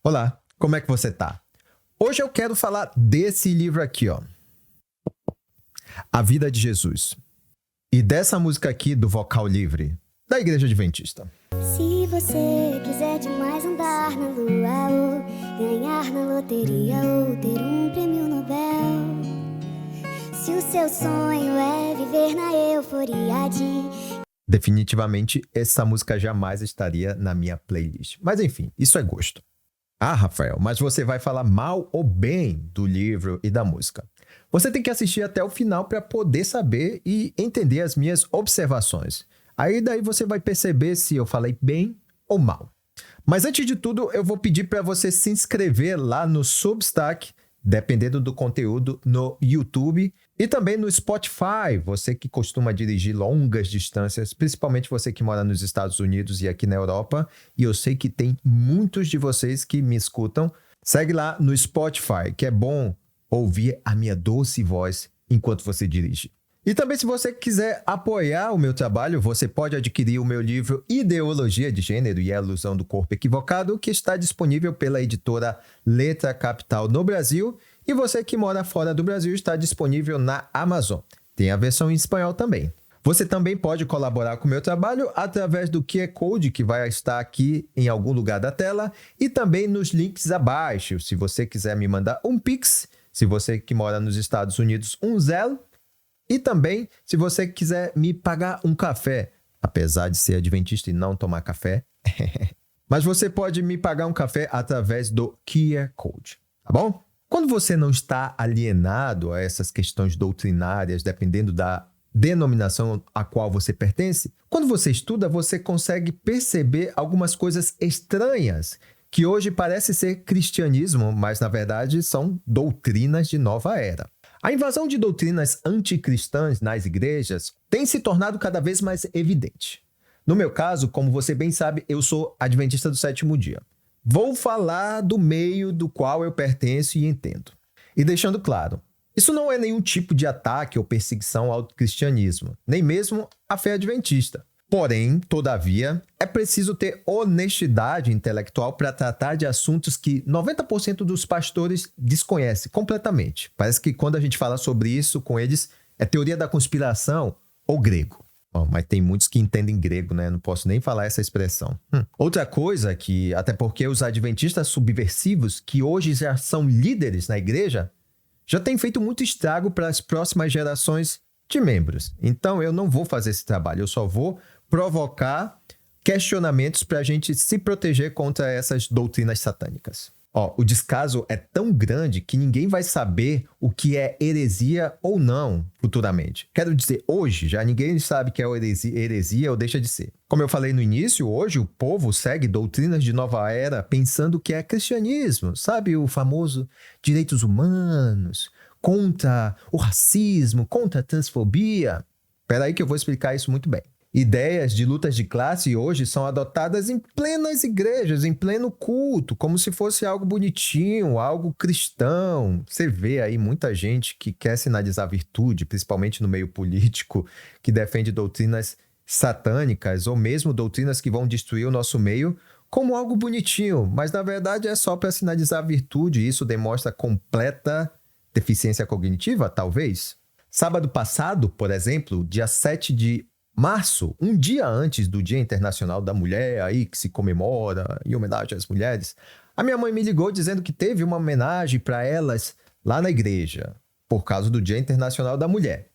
Olá, como é que você tá? Hoje eu quero falar desse livro aqui, ó. A Vida de Jesus. E dessa música aqui do Vocal Livre, da Igreja Adventista. Se você quiser demais andar na lua ou ganhar na loteria ou ter um prêmio Nobel, se o seu sonho é viver na euforia de... Definitivamente, essa música jamais estaria na minha playlist. Mas enfim, isso é gosto. Ah, Rafael, mas você vai falar mal ou bem do livro e da música. Você tem que assistir até o final para poder saber e entender as minhas observações. Aí daí você vai perceber se eu falei bem ou mal. Mas antes de tudo, eu vou pedir para você se inscrever lá no Substack, dependendo do conteúdo, no YouTube e também no Spotify. Você que costuma dirigir longas distâncias, principalmente você que mora nos Estados Unidos e aqui na Europa, e eu sei que tem muitos de vocês que me escutam. Segue lá no Spotify, que é bom ouvir a minha doce voz enquanto você dirige. E também, se você quiser apoiar o meu trabalho, você pode adquirir o meu livro Ideologia de Gênero e a Ilusão do Corpo Equivocado, que está disponível pela editora Letra Capital no Brasil. E você que mora fora do Brasil está disponível na Amazon. Tem a versão em espanhol também. Você também pode colaborar com o meu trabalho através do QR Code que vai estar aqui em algum lugar da tela e também nos links abaixo. Se você quiser me mandar um Pix, se você que mora nos Estados Unidos, um Zelle. E também, se você quiser me pagar um café, apesar de ser adventista e não tomar café, mas você pode me pagar um café através do QR Code, tá bom? Quando você não está alienado a essas questões doutrinárias, dependendo da denominação a qual você pertence, quando você estuda, você consegue perceber algumas coisas estranhas que hoje parece ser cristianismo, mas na verdade são doutrinas de nova era. A invasão de doutrinas anticristãs nas igrejas tem se tornado cada vez mais evidente. No meu caso, como você bem sabe, eu sou adventista do sétimo dia. Vou falar do meio do qual eu pertenço e entendo. E deixando claro, isso não é nenhum tipo de ataque ou perseguição ao cristianismo, nem mesmo à fé adventista. Porém, todavia, é preciso ter honestidade intelectual para tratar de assuntos que 90% dos pastores desconhecem completamente. Parece que quando a gente fala sobre isso com eles, é teoria da conspiração ou grego. Bom, mas tem muitos que entendem grego, né? Não posso nem falar essa expressão. Outra coisa que, até porque os adventistas subversivos, que hoje já são líderes na igreja, já têm feito muito estrago para as próximas gerações de membros. Então, eu não vou fazer esse trabalho, eu só vou provocar questionamentos para a gente se proteger contra essas doutrinas satânicas. O descaso é tão grande que ninguém vai saber o que é heresia ou não futuramente. Quero dizer, hoje já ninguém sabe que é heresia ou deixa de ser. Como eu falei no início, hoje o povo segue doutrinas de nova era pensando que é cristianismo. Sabe o famoso direitos humanos, contra o racismo, contra a transfobia? Espera aí que eu vou explicar isso muito bem. Ideias de lutas de classe hoje são adotadas em plenas igrejas, em pleno culto, como se fosse algo bonitinho, algo cristão. Você vê aí muita gente que quer sinalizar virtude, principalmente no meio político, que defende doutrinas satânicas ou mesmo doutrinas que vão destruir o nosso meio, como algo bonitinho, mas na verdade é só para sinalizar virtude e isso demonstra completa deficiência cognitiva, talvez. Sábado passado, por exemplo, dia 7 de março, um dia antes do Dia Internacional da Mulher, aí que se comemora em homenagem às mulheres, a minha mãe me ligou dizendo que teve uma homenagem para elas lá na igreja, por causa do Dia Internacional da Mulher.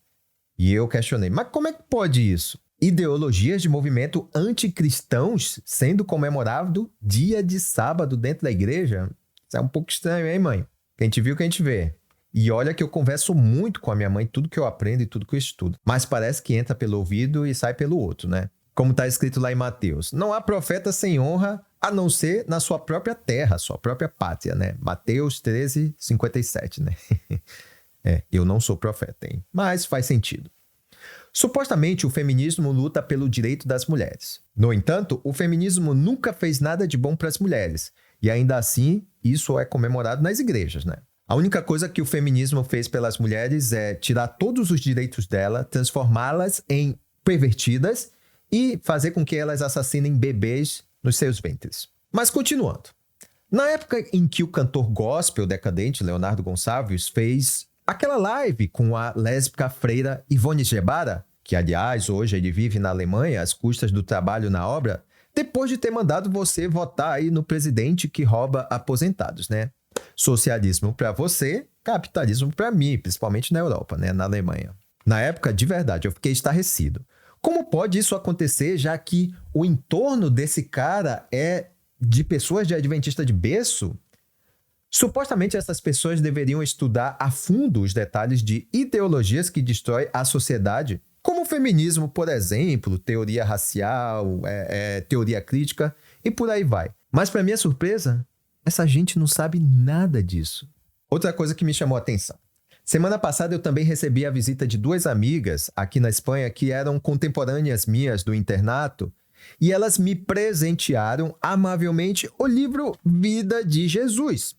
E eu questionei, mas como é que pode isso? Ideologias de movimento anticristãos sendo comemorado dia de sábado dentro da igreja? Isso é um pouco estranho, hein, mãe? Quem te viu, quem te vê. E olha que eu converso muito com a minha mãe, tudo que eu aprendo e tudo que eu estudo. Mas parece que entra pelo ouvido e sai pelo outro, né? Como está escrito lá em Mateus. Não há profeta sem honra, a não ser na sua própria terra, sua própria pátria, né? Mateus 13, 57, né? Eu não sou profeta, hein? Mas faz sentido. Supostamente, o feminismo luta pelo direito das mulheres. No entanto, o feminismo nunca fez nada de bom para as mulheres. E ainda assim, isso é comemorado nas igrejas, né? A única coisa que o feminismo fez pelas mulheres é tirar todos os direitos dela, transformá-las em pervertidas e fazer com que elas assassinem bebês nos seus ventres. Mas continuando. Na época em que o cantor gospel decadente Leonardo Gonçalves fez aquela live com a lésbica freira Ivone Gebara, que aliás hoje ele vive na Alemanha às custas do trabalho na obra, depois de ter mandado você votar aí no presidente que rouba aposentados, né? Socialismo para você, capitalismo para mim, principalmente na Europa, né? Na Alemanha. Na época, de verdade, eu fiquei estarrecido. Como pode isso acontecer, já que o entorno desse cara é de pessoas de adventista de berço? Supostamente essas pessoas deveriam estudar a fundo os detalhes de ideologias que destroem a sociedade, como o feminismo, por exemplo, teoria racial, teoria crítica e por aí vai. Mas para minha surpresa, essa gente não sabe nada disso. Outra coisa que me chamou a atenção. Semana passada eu também recebi a visita de 2 amigas aqui na Espanha que eram contemporâneas minhas do internato e elas me presentearam amavelmente o livro Vida de Jesus.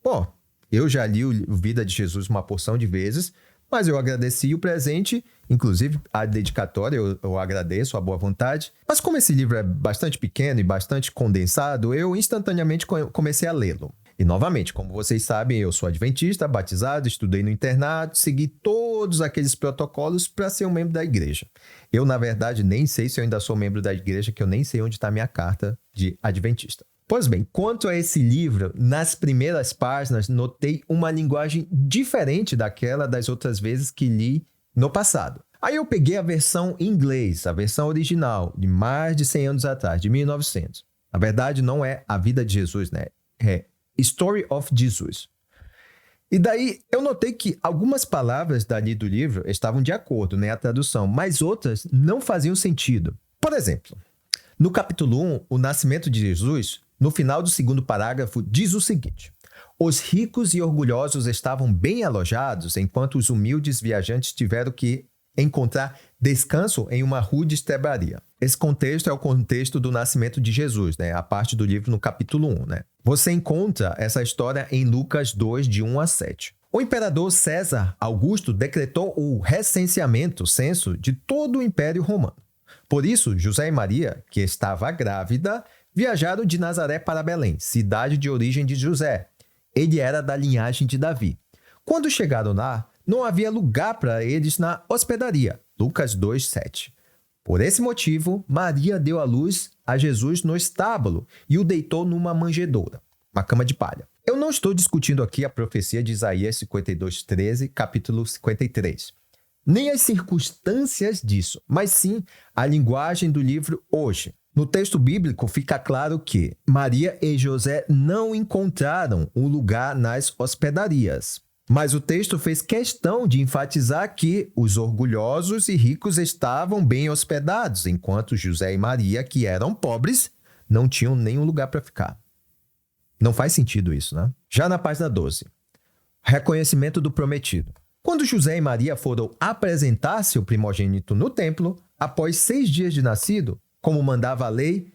Pô, eu já li o Vida de Jesus uma porção de vezes, mas eu agradeci o presente, inclusive a dedicatória, eu agradeço a boa vontade. Mas como esse livro é bastante pequeno e bastante condensado, eu instantaneamente comecei a lê-lo. E novamente, como vocês sabem, eu sou adventista, batizado, estudei no internato, segui todos aqueles protocolos para ser um membro da igreja. Eu, na verdade, nem sei se eu ainda sou membro da igreja, que eu nem sei onde está a minha carta de adventista. Pois bem, quanto a esse livro, nas primeiras páginas notei uma linguagem diferente daquela das outras vezes que li no passado. Aí eu peguei a versão em inglês, a versão original, de mais de 100 anos atrás, de 1900. Na verdade, não é A Vida de Jesus, né? É Story of Jesus. E daí eu notei que algumas palavras dali do livro estavam de acordo, né? A tradução, mas outras não faziam sentido. Por exemplo, no capítulo 1, o nascimento de Jesus, no final do 2º parágrafo, diz o seguinte: os ricos e orgulhosos estavam bem alojados, enquanto os humildes viajantes tiveram que encontrar descanso em uma rude estrebaria. Esse contexto é o contexto do nascimento de Jesus, né? A parte do livro no capítulo 1, né? Você encontra essa história em Lucas 2, de 1 a 7. O imperador César Augusto decretou o recenseamento, censo, de todo o Império Romano. Por isso, José e Maria, que estava grávida, viajaram de Nazaré para Belém, cidade de origem de José. Ele era da linhagem de Davi. Quando chegaram lá, não havia lugar para eles na hospedaria. Lucas 2, 7. Por esse motivo, Maria deu à luz a Jesus no estábulo e o deitou numa manjedoura, uma cama de palha. Eu não estou discutindo aqui a profecia de Isaías 52, 13, capítulo 53. Nem as circunstâncias disso, mas sim a linguagem do livro hoje. No texto bíblico fica claro que Maria e José não encontraram um lugar nas hospedarias. Mas o texto fez questão de enfatizar que os orgulhosos e ricos estavam bem hospedados, enquanto José e Maria, que eram pobres, não tinham nenhum lugar para ficar. Não faz sentido isso, né? Já na página 12, reconhecimento do prometido. Quando José e Maria foram apresentar seu primogênito no templo, após 6 dias de nascido, como mandava a lei,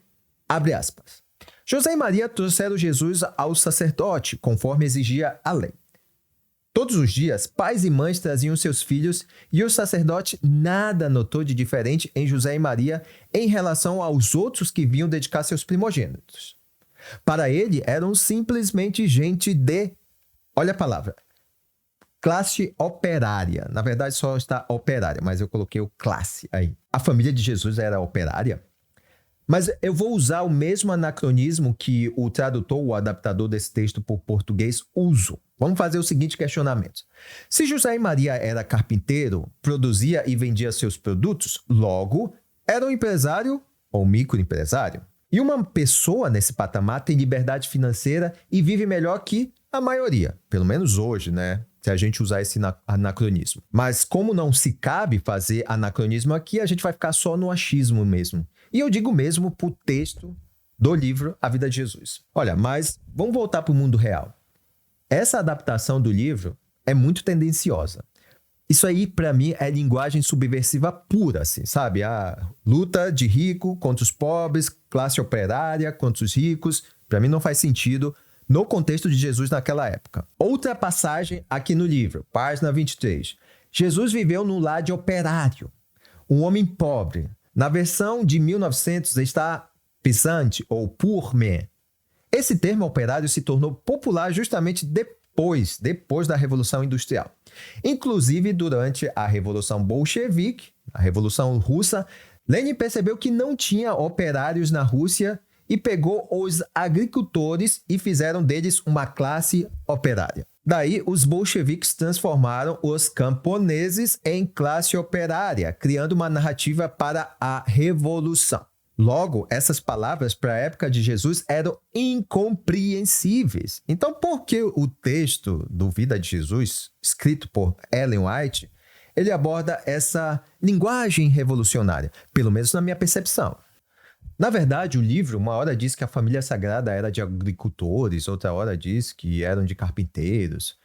abre aspas, José e Maria trouxeram Jesus ao sacerdote, conforme exigia a lei. Todos os dias, pais e mães traziam seus filhos e o sacerdote nada notou de diferente em José e Maria em relação aos outros que vinham dedicar seus primogênitos. Para ele, eram simplesmente gente de, olha a palavra, classe operária. Na verdade, só está operária, mas eu coloquei o classe aí. A família de Jesus era operária? Mas eu vou usar o mesmo anacronismo que o tradutor, o adaptador desse texto por português, usa. Vamos fazer o seguinte questionamento. Se José e Maria era carpinteiro, produzia e vendia seus produtos, logo, era um empresário ou microempresário. E uma pessoa nesse patamar tem liberdade financeira e vive melhor que a maioria. Pelo menos hoje, né? Se a gente usar esse anacronismo. Mas como não se cabe fazer anacronismo aqui, a gente vai ficar só no achismo mesmo. E eu digo mesmo pro texto do livro A Vida de Jesus. Olha, mas vamos voltar para o mundo real. Essa adaptação do livro é muito tendenciosa. Isso aí, para mim, é linguagem subversiva pura, assim, sabe? A luta de rico contra os pobres, classe operária contra os ricos. Para mim não faz sentido no contexto de Jesus naquela época. Outra passagem aqui no livro, página 23. Jesus viveu num lar de operário, um homem pobre. Na versão de 1900 está pesante ou poor man. Esse termo operário se tornou popular justamente depois da Revolução Industrial. Inclusive, durante a Revolução Bolchevique, a Revolução Russa, Lenin percebeu que não tinha operários na Rússia e pegou os agricultores e fizeram deles uma classe operária. Daí, os bolcheviques transformaram os camponeses em classe operária, criando uma narrativa para a revolução. Logo, essas palavras para a época de Jesus eram incompreensíveis. Então, por que o texto do Vida de Jesus, escrito por Ellen White, ele aborda essa linguagem revolucionária, pelo menos na minha percepção? Na verdade, o livro, uma hora diz que a família sagrada era de agricultores, outra hora diz que eram de carpinteiros.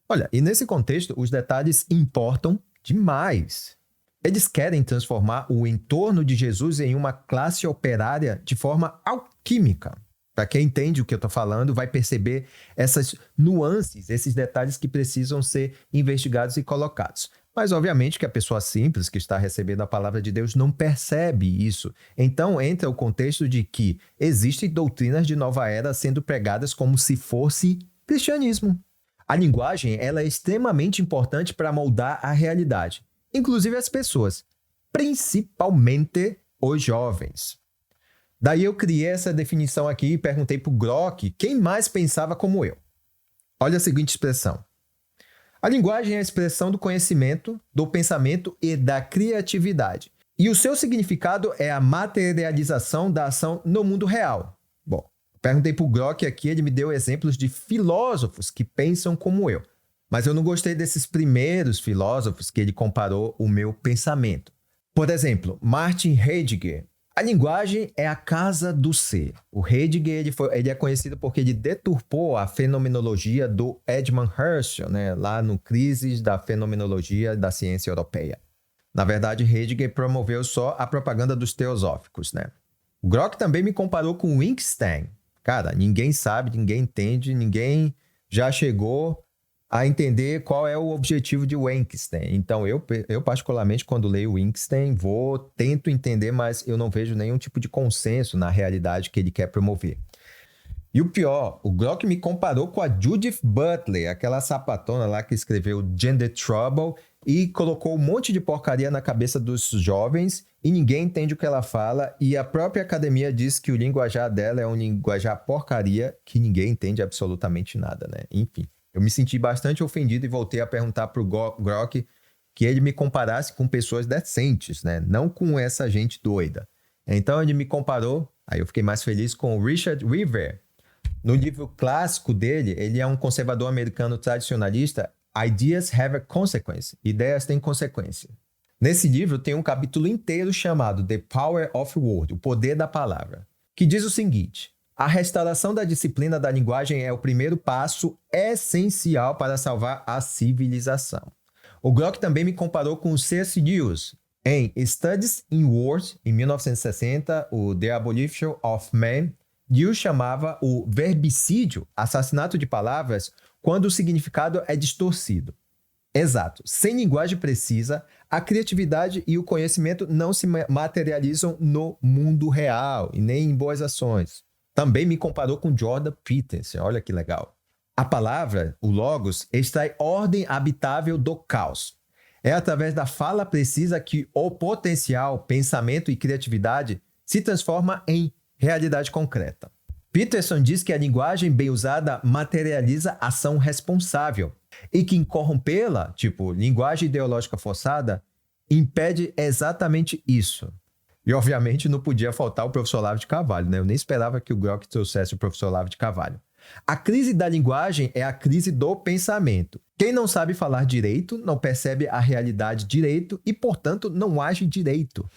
Olha, e nesse contexto, os detalhes importam demais. Eles querem transformar o entorno de Jesus em uma classe operária de forma alquímica. Para quem entende o que eu estou falando, vai perceber essas nuances, esses detalhes que precisam ser investigados e colocados. Mas, obviamente, que a pessoa simples que está recebendo a palavra de Deus não percebe isso. Então, entra o contexto de que existem doutrinas de nova era sendo pregadas como se fosse cristianismo. A linguagem ela é extremamente importante para moldar a realidade, inclusive as pessoas, principalmente os jovens. Daí eu criei essa definição aqui e perguntei para o Grok quem mais pensava como eu. Olha a seguinte expressão. A linguagem é a expressão do conhecimento, do pensamento e da criatividade. E o seu significado é a materialização da ação no mundo real. Bom, perguntei para o Grok aqui, ele me deu exemplos de filósofos que pensam como eu. Mas eu não gostei desses primeiros filósofos que ele comparou o meu pensamento. Por exemplo, Martin Heidegger. A linguagem é a casa do ser. O Heidegger ele é conhecido porque ele deturpou a fenomenologia do Edmund Husserl, né, lá no Crises da Fenomenologia da Ciência Europeia. Na verdade, Heidegger promoveu só a propaganda dos teosóficos, né? O Grok também me comparou com Wittgenstein. Cara, ninguém sabe, ninguém entende, ninguém já chegou a entender qual é o objetivo de Wittgenstein. Então, eu particularmente, quando leio Wittgenstein, tento entender, mas eu não vejo nenhum tipo de consenso na realidade que ele quer promover. E o pior, o Grok me comparou com a Judith Butler, aquela sapatona lá que escreveu Gender Trouble e colocou um monte de porcaria na cabeça dos jovens e ninguém entende o que ela fala e a própria academia diz que o linguajar dela é um linguajar porcaria que ninguém entende absolutamente nada, né? Enfim. Eu me senti bastante ofendido e voltei a perguntar para o Grok que ele me comparasse com pessoas decentes, né? Não com essa gente doida. Então ele me comparou, aí eu fiquei mais feliz com o Richard Weaver. No livro clássico dele, ele é um conservador americano tradicionalista, Ideas Have a Consequence. Ideias têm consequência. Nesse livro tem um capítulo inteiro chamado The Power of Word, o poder da palavra, que diz o seguinte: a restauração da disciplina da linguagem é o primeiro passo essencial para salvar a civilização. O Grok também me comparou com o C.S. Lewis. Em Studies in Words, em 1960, o The Abolition of Man, Lewis chamava o verbicídio, assassinato de palavras, quando o significado é distorcido. Exato. Sem linguagem precisa, a criatividade e o conhecimento não se materializam no mundo real e nem em boas ações. Também me comparou com Jordan Peterson. Olha que legal. A palavra, o logos, extrai ordem habitável do caos. É através da fala precisa que o potencial, pensamento e criatividade se transforma em realidade concreta. Peterson diz que a linguagem bem usada materializa ação responsável e que corrompê-la, tipo linguagem ideológica forçada, impede exatamente isso. E, obviamente, não podia faltar o professor Olavo de Carvalho, né? Eu nem esperava que o Grok trouxesse o professor Olavo de Carvalho. A crise da linguagem é a crise do pensamento. Quem não sabe falar direito não percebe a realidade direito e, portanto, não age direito.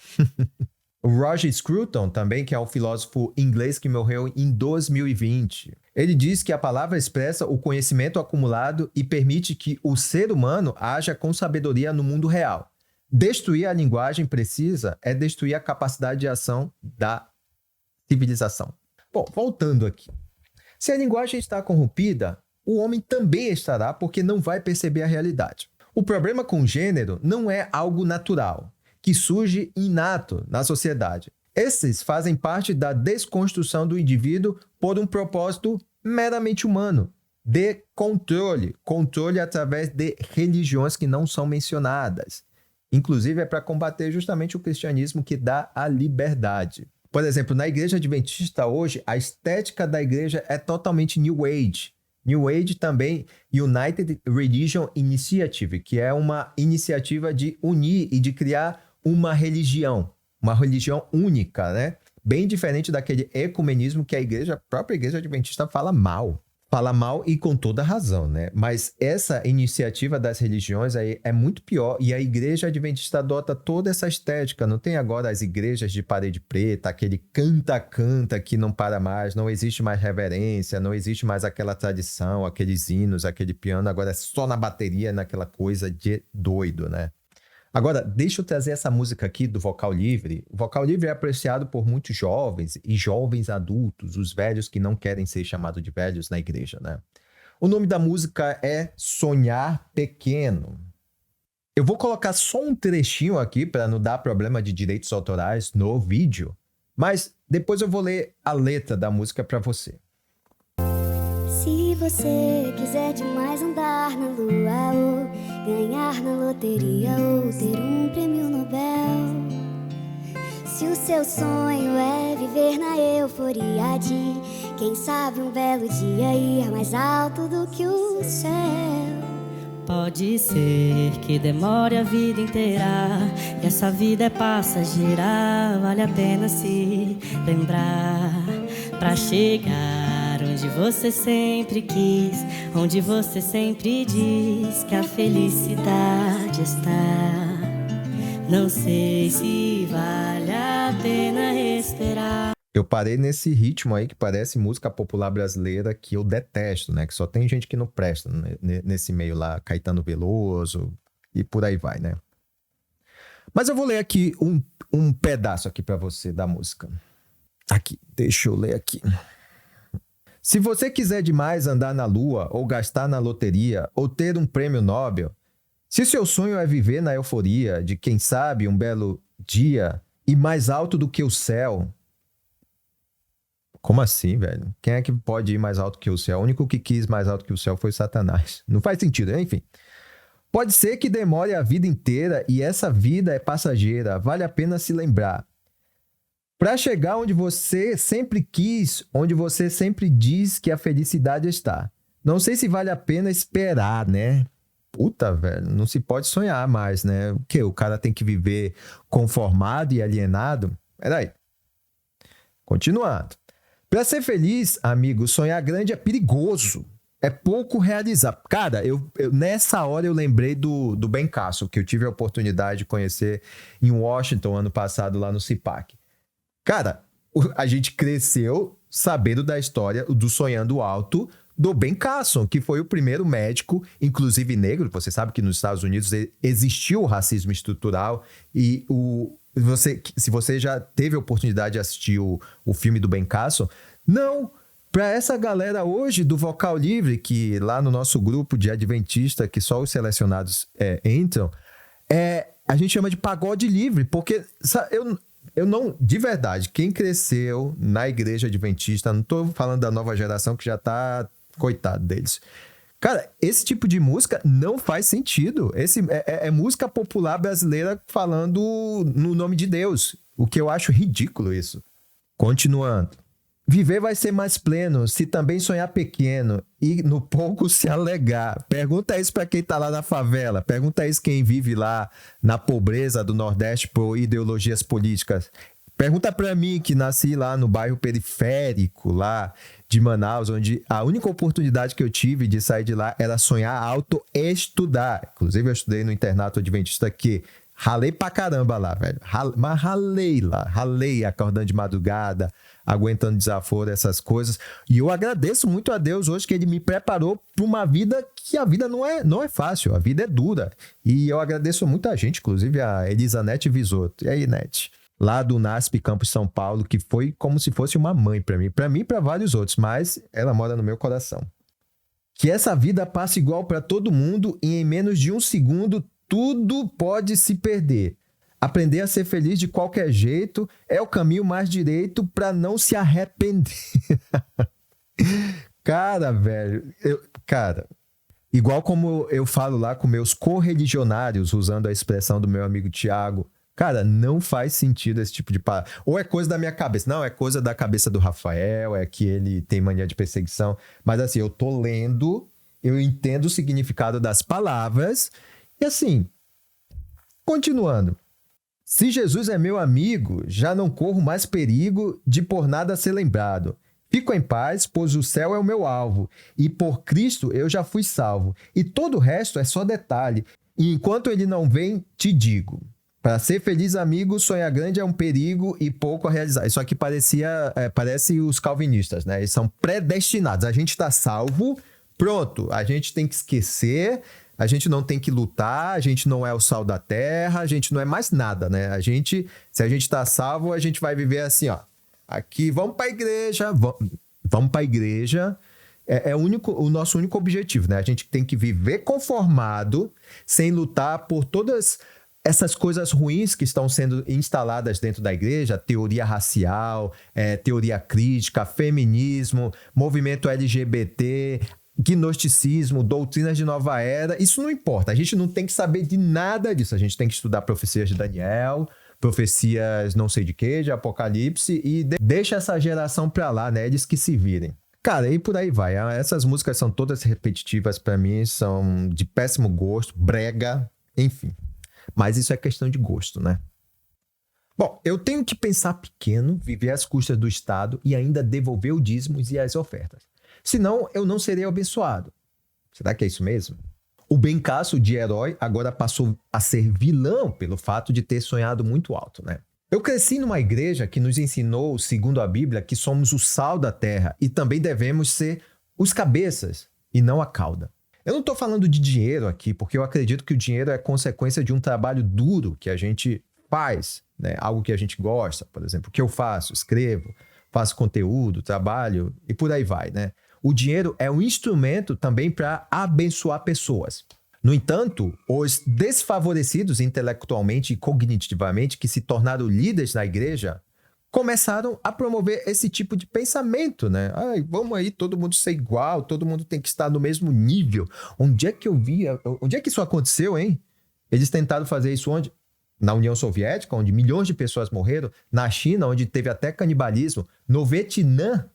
O Roger Scruton, também, que é um filósofo inglês que morreu em 2020, ele diz que a palavra expressa o conhecimento acumulado e permite que o ser humano haja com sabedoria no mundo real. Destruir a linguagem precisa é destruir a capacidade de ação da civilização. Bom, voltando aqui. Se a linguagem está corrompida, o homem também estará porque não vai perceber a realidade. O problema com o gênero não é algo natural, que surge inato na sociedade. Esses fazem parte da desconstrução do indivíduo por um propósito meramente humano, de controle através de religiões que não são mencionadas. Inclusive, é para combater justamente o cristianismo que dá a liberdade. Por exemplo, na igreja adventista hoje, a estética da igreja é totalmente New Age. New Age também, United Religion Initiative, que é uma iniciativa de unir e de criar uma religião única, né? Bem diferente daquele ecumenismo que a própria igreja adventista fala mal. Fala mal e com toda razão, né? Mas essa iniciativa das religiões aí é muito pior e a igreja adventista adota toda essa estética. Não tem agora as igrejas de parede preta, aquele canta-canta que não para mais, não existe mais reverência, não existe mais aquela tradição, aqueles hinos, aquele piano, agora é só na bateria, naquela coisa de doido, né? Agora, deixa eu trazer essa música aqui do Vocal Livre. O Vocal Livre é apreciado por muitos jovens e jovens adultos, os velhos que não querem ser chamados de velhos na igreja, né? O nome da música é Sonhar Pequeno. Eu vou colocar só um trechinho aqui para não dar problema de direitos autorais no vídeo, mas depois eu vou ler a letra da música para você. Se você quiser demais andar na lua ou ganhar na loteria ou ter um prêmio Nobel, se o seu sonho é viver na euforia de, quem sabe, um belo dia ir mais alto do que o céu. Pode ser que demore a vida inteira, e essa vida é passageira, vale a pena se lembrar pra chegar onde você sempre quis, onde você sempre diz que a felicidade está. Não sei se vale a pena esperar. Eu parei nesse ritmo aí que parece música popular brasileira que eu detesto, né? Que só tem gente que não presta nesse meio lá, Caetano Veloso e por aí vai, né? Mas eu vou ler aqui um pedaço aqui pra você da música. Aqui, deixa eu ler aqui. Se você quiser demais andar na lua, ou gastar na loteria, ou ter um prêmio Nobel, se seu sonho é viver na euforia de, quem sabe, um belo dia e mais alto do que o céu... Como assim, velho? Quem é que pode ir mais alto que o céu? O único que quis mais alto que o céu foi Satanás. Não faz sentido, enfim. Pode ser que demore a vida inteira e essa vida é passageira, vale a pena se lembrar. Para chegar onde você sempre quis, onde você sempre diz que a felicidade está. Não sei se vale a pena esperar, né? Puta, velho, não se pode sonhar mais, né? O quê? O cara tem que viver conformado e alienado? Peraí. Continuando. Para ser feliz, amigo, sonhar grande é perigoso. É pouco realizar. Cara, nessa hora eu lembrei do Ben Carson, que eu tive a oportunidade de conhecer em Washington ano passado, lá no CIPAC. Cara, a gente cresceu sabendo da história do Sonhando Alto do Ben Carson, que foi o primeiro médico, inclusive negro. Você sabe que nos Estados Unidos existiu o racismo estrutural e se você já teve a oportunidade de assistir o filme do Ben Carson, não, para essa galera hoje do Vocal Livre, que lá no nosso grupo de adventista, que só os selecionados entram, a gente chama de pagode livre, porque eu não, de verdade, quem cresceu na igreja adventista, não tô falando da nova geração que já tá, coitado deles. Cara, esse tipo de música não faz sentido. É música popular brasileira falando no nome de Deus, o que eu acho ridículo isso. Continuando. Viver vai ser mais pleno se também sonhar pequeno e no pouco se alegar. Pergunta isso para quem tá lá na favela. Pergunta isso quem vive lá na pobreza do Nordeste por ideologias políticas. Pergunta para mim que nasci lá no bairro periférico lá de Manaus, onde a única oportunidade que eu tive de sair de lá era sonhar alto e estudar. Inclusive eu estudei no internato adventista que ralei pra caramba lá, velho. Mas ralei lá. Ralei acordando de madrugada, aguentando desaforo, essas coisas. E eu agradeço muito a Deus hoje que ele me preparou para uma vida que a vida não é fácil, a vida é dura. E eu agradeço muita gente, inclusive a Elisanete Visoto. E aí, Nete? Lá do NASP Campus São Paulo, que foi como se fosse uma mãe para mim e para vários outros, mas ela mora no meu coração. Que essa vida passa igual para todo mundo e em menos de um segundo tudo pode se perder. Aprender a ser feliz de qualquer jeito é o caminho mais direito para não se arrepender. Cara, velho, igual como eu falo lá com meus correligionários, usando a expressão do meu amigo Tiago, cara, não faz sentido esse tipo de palavra. Ou é coisa da minha cabeça. Não, é coisa da cabeça do Rafael, é que ele tem mania de perseguição. Mas assim, eu tô lendo, eu entendo o significado das palavras. E assim, continuando. Se Jesus é meu amigo, já não corro mais perigo de por nada ser lembrado. Fico em paz, pois o céu é o meu alvo, e por Cristo eu já fui salvo. E todo o resto é só detalhe. E enquanto ele não vem, te digo. Para ser feliz amigo, sonhar grande é um perigo e pouco a realizar. Isso aqui parece os calvinistas, né? Eles são predestinados. A gente está salvo, pronto. A gente tem que esquecer, a gente não tem que lutar, a gente não é o sal da terra, a gente não é mais nada, né? Se a gente está salvo, a gente vai viver assim, ó. Aqui, vamos para a igreja, vamos para a igreja. É o nosso único objetivo, né? A gente tem que viver conformado, sem lutar por todas essas coisas ruins que estão sendo instaladas dentro da igreja, teoria racial, teoria crítica, feminismo, movimento LGBT, gnosticismo, doutrinas de nova era. Isso não importa, a gente não tem que saber de nada disso. A gente tem que estudar profecias de Daniel, profecias não sei de quê, de Apocalipse, e deixa essa geração pra lá, né? Eles que se virem. Cara, e por aí vai. Essas músicas são todas repetitivas pra mim, são de péssimo gosto, brega, enfim. Mas isso é questão de gosto, né? Bom, eu tenho que pensar pequeno, viver às custas do Estado e ainda devolver os dízimos e as ofertas. Senão, eu não serei abençoado. Será que é isso mesmo? O bencaço de herói agora passou a ser vilão pelo fato de ter sonhado muito alto, né? Eu cresci numa igreja que nos ensinou, segundo a Bíblia, que somos o sal da terra e também devemos ser os cabeças e não a cauda. Eu não estou falando de dinheiro aqui, porque eu acredito que o dinheiro é consequência de um trabalho duro que a gente faz, né? Algo que a gente gosta, por exemplo, o que eu faço, escrevo, faço conteúdo, trabalho e por aí vai, né? O dinheiro é um instrumento também para abençoar pessoas. No entanto, os desfavorecidos intelectualmente e cognitivamente que se tornaram líderes na igreja começaram a promover esse tipo de pensamento, né? Ai, vamos aí, todo mundo ser igual, todo mundo tem que estar no mesmo nível. Onde é que isso aconteceu, hein? Eles tentaram fazer isso onde? Na União Soviética, onde milhões de pessoas morreram, na China, onde teve até canibalismo, no Vietnã,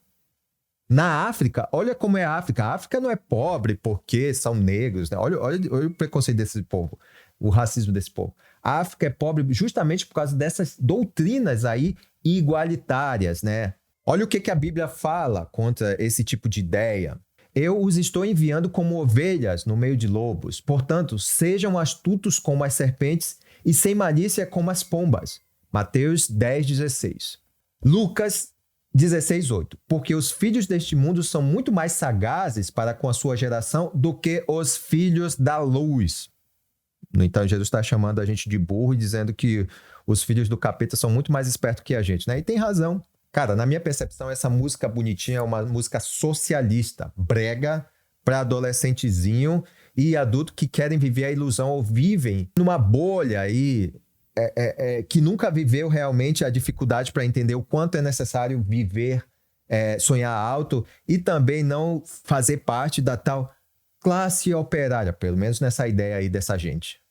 na África. Olha como é a África. A África não é pobre porque são negros, né? Olha o preconceito desse povo, o racismo desse povo. A África é pobre justamente por causa dessas doutrinas aí igualitárias, né? Olha o que a Bíblia fala contra esse tipo de ideia. Eu os estou enviando como ovelhas no meio de lobos. Portanto, sejam astutos como as serpentes e sem malícia como as pombas. Mateus 10:16. Lucas 16:8. Porque os filhos deste mundo são muito mais sagazes para com a sua geração do que os filhos da luz. No entanto, Jesus está chamando a gente de burro e dizendo que os filhos do capeta são muito mais espertos que a gente, né? E tem razão. Cara, na minha percepção, essa música bonitinha é uma música socialista, brega, para adolescentezinho e adulto que querem viver a ilusão ou vivem numa bolha aí, que nunca viveu realmente a dificuldade para entender o quanto é necessário viver, sonhar alto e também não fazer parte da tal classe operária, pelo menos nessa ideia aí dessa gente.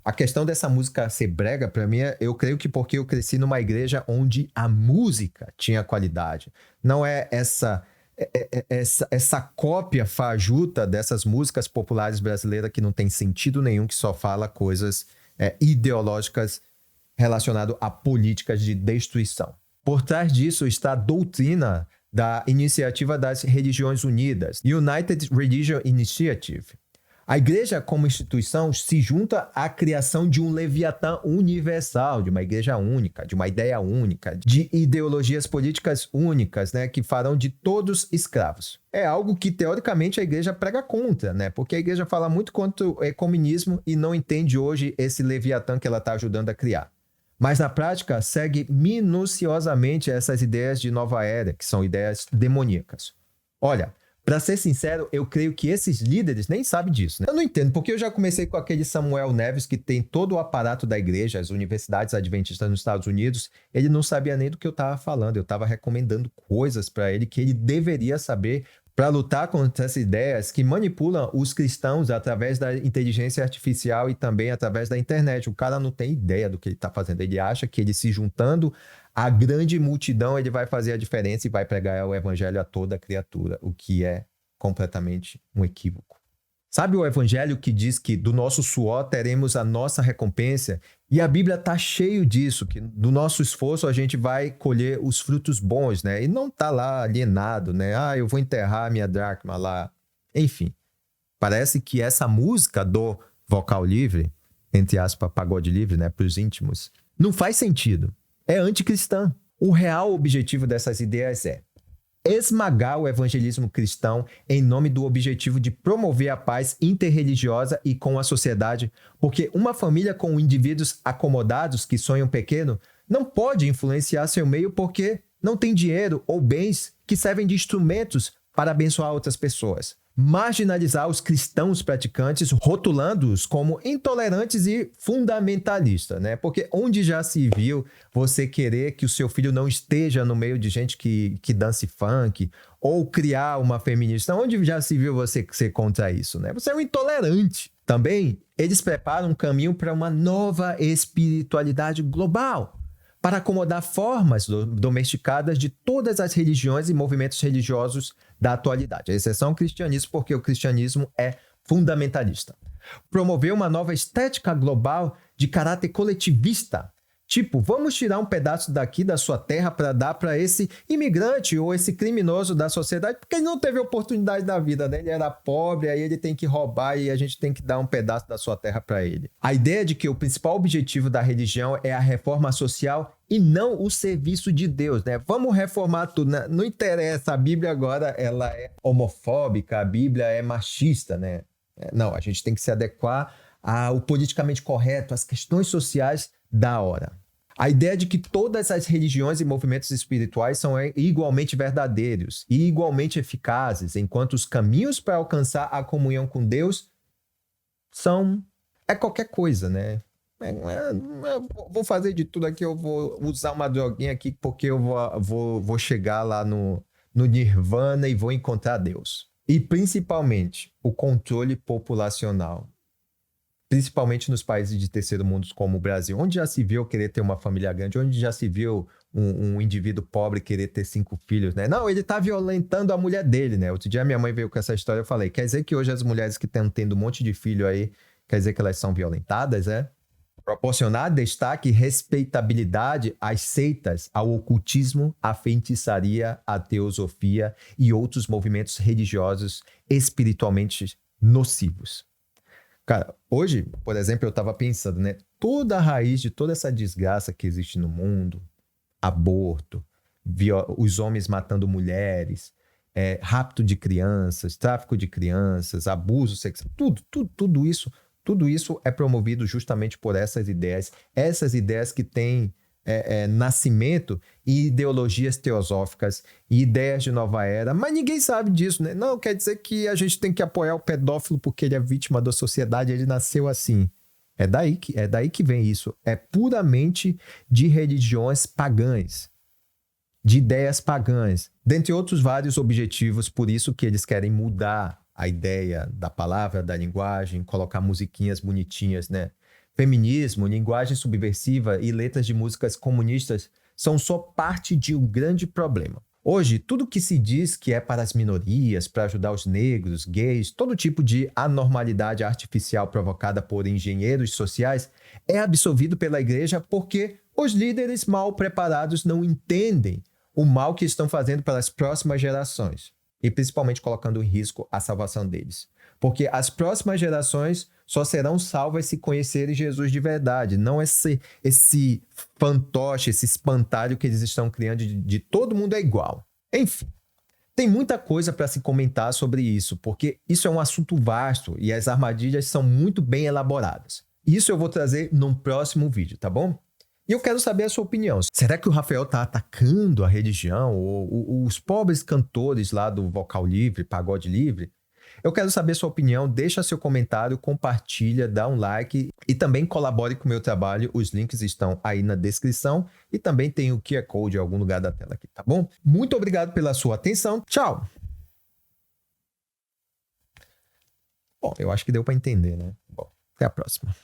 A questão dessa música ser brega, para mim, eu creio que porque eu cresci numa igreja onde a música tinha qualidade. Não é essa cópia fajuta dessas músicas populares brasileiras que não tem sentido nenhum, que só fala coisas ideológicas relacionadas a políticas de destruição. Por trás disso está a doutrina da Iniciativa das Religiões Unidas, United Religion Initiative. A igreja, como instituição, se junta à criação de um Leviatã universal, de uma igreja única, de uma ideia única, de ideologias políticas únicas, né, que farão de todos escravos. É algo que, teoricamente, a igreja prega contra, né, porque a igreja fala muito contra o ecumenismo e não entende hoje esse Leviatã que ela está ajudando a criar. Mas, na prática, segue minuciosamente essas ideias de nova era, que são ideias demoníacas. Olha, Pra ser sincero, eu creio que esses líderes nem sabem disso, né? Eu não entendo, porque eu já comecei com aquele Samuel Neves que tem todo o aparato da igreja, as universidades adventistas nos Estados Unidos, ele não sabia nem do que eu estava falando, eu estava recomendando coisas para ele que ele deveria saber para lutar contra essas ideias que manipulam os cristãos através da inteligência artificial e também através da internet. O cara não tem ideia do que ele está fazendo, ele acha que ele se juntando à grande multidão, ele vai fazer a diferença e vai pregar o evangelho a toda criatura, o que é completamente um equívoco. Sabe o evangelho que diz que do nosso suor teremos a nossa recompensa? E a Bíblia está cheio disso, que do nosso esforço a gente vai colher os frutos bons, né? E não está lá alienado, né? Ah, eu vou enterrar minha dracma lá. Enfim, parece que essa música do vocal livre, entre aspas, pagode livre, né? Para os íntimos, não faz sentido. É anticristã. O real objetivo dessas ideias é esmagar o evangelismo cristão em nome do objetivo de promover a paz interreligiosa e com a sociedade, porque uma família com indivíduos acomodados que sonham pequeno não pode influenciar seu meio porque não tem dinheiro ou bens que servem de instrumentos para abençoar outras pessoas. Marginalizar os cristãos praticantes, rotulando-os como intolerantes e fundamentalistas, né? Porque onde já se viu você querer que o seu filho não esteja no meio de gente que dance funk ou criar uma feminista? Onde já se viu você ser contra isso, né? Você é um intolerante. Também, eles preparam um caminho para uma nova espiritualidade global, para acomodar formas domesticadas de todas as religiões e movimentos religiosos da atualidade. A exceção é o cristianismo, porque o cristianismo é fundamentalista. Promover uma nova estética global de caráter coletivista. Tipo, vamos tirar um pedaço daqui da sua terra para dar para esse imigrante ou esse criminoso da sociedade, porque ele não teve oportunidade da vida, né? Ele era pobre, aí ele tem que roubar e a gente tem que dar um pedaço da sua terra para ele. A ideia de que o principal objetivo da religião é a reforma social e não o serviço de Deus, né? Vamos reformar tudo, né? Não interessa, a Bíblia agora ela é homofóbica, a Bíblia é machista, né? Não, a gente tem que se adequar ao politicamente correto, às questões sociais da hora. A ideia de que todas as religiões e movimentos espirituais são igualmente verdadeiros e igualmente eficazes, enquanto os caminhos para alcançar a comunhão com Deus é qualquer coisa, né? Vou fazer de tudo aqui, eu vou usar uma droguinha aqui porque eu vou chegar lá no Nirvana e vou encontrar Deus. E principalmente o controle populacional. Principalmente nos países de terceiro mundo como o Brasil, onde já se viu querer ter uma família grande, onde já se viu um indivíduo pobre querer ter 5 filhos, né? Não, ele tá violentando a mulher dele, né? Outro dia minha mãe veio com essa história, eu falei, quer dizer que hoje as mulheres que estão tendo um monte de filho aí, quer dizer que elas são violentadas, é? Proporcionar destaque e respeitabilidade às seitas, ao ocultismo, à feitiçaria, à teosofia e outros movimentos religiosos espiritualmente nocivos. Cara, hoje, por exemplo, eu estava pensando, né? Toda a raiz de toda essa desgraça que existe no mundo, aborto, os homens matando mulheres, rapto de crianças, tráfico de crianças, abuso sexual, tudo isso é promovido justamente por essas ideias que têm nascimento e ideologias teosóficas e ideias de nova era, mas ninguém sabe disso, né? Não, quer dizer que a gente tem que apoiar o pedófilo porque ele é vítima da sociedade, ele nasceu assim. É daí que vem isso. É puramente de religiões pagãs, de ideias pagãs, dentre outros vários objetivos, por isso que eles querem mudar a ideia da palavra, da linguagem, colocar musiquinhas bonitinhas, né? Feminismo, linguagem subversiva e letras de músicas comunistas são só parte de um grande problema. Hoje, tudo que se diz que é para as minorias, para ajudar os negros, gays, todo tipo de anormalidade artificial provocada por engenheiros sociais é absorvido pela igreja porque os líderes mal preparados não entendem o mal que estão fazendo para as próximas gerações e principalmente colocando em risco a salvação deles. Porque as próximas gerações só serão salvas se conhecerem Jesus de verdade, não esse fantoche, esse espantalho que eles estão criando de todo mundo é igual. Enfim, tem muita coisa para se comentar sobre isso, porque isso é um assunto vasto e as armadilhas são muito bem elaboradas. Isso eu vou trazer num próximo vídeo, tá bom? E eu quero saber a sua opinião. Será que o Rafael tá atacando a religião? Ou os pobres cantores lá do vocal livre, pagode livre? Eu quero saber sua opinião, deixa seu comentário, compartilha, dá um like e também colabore com o meu trabalho. Os links estão aí na descrição e também tem o QR Code em algum lugar da tela aqui, tá bom? Muito obrigado pela sua atenção. Tchau! Bom, eu acho que deu para entender, né? Bom, até a próxima.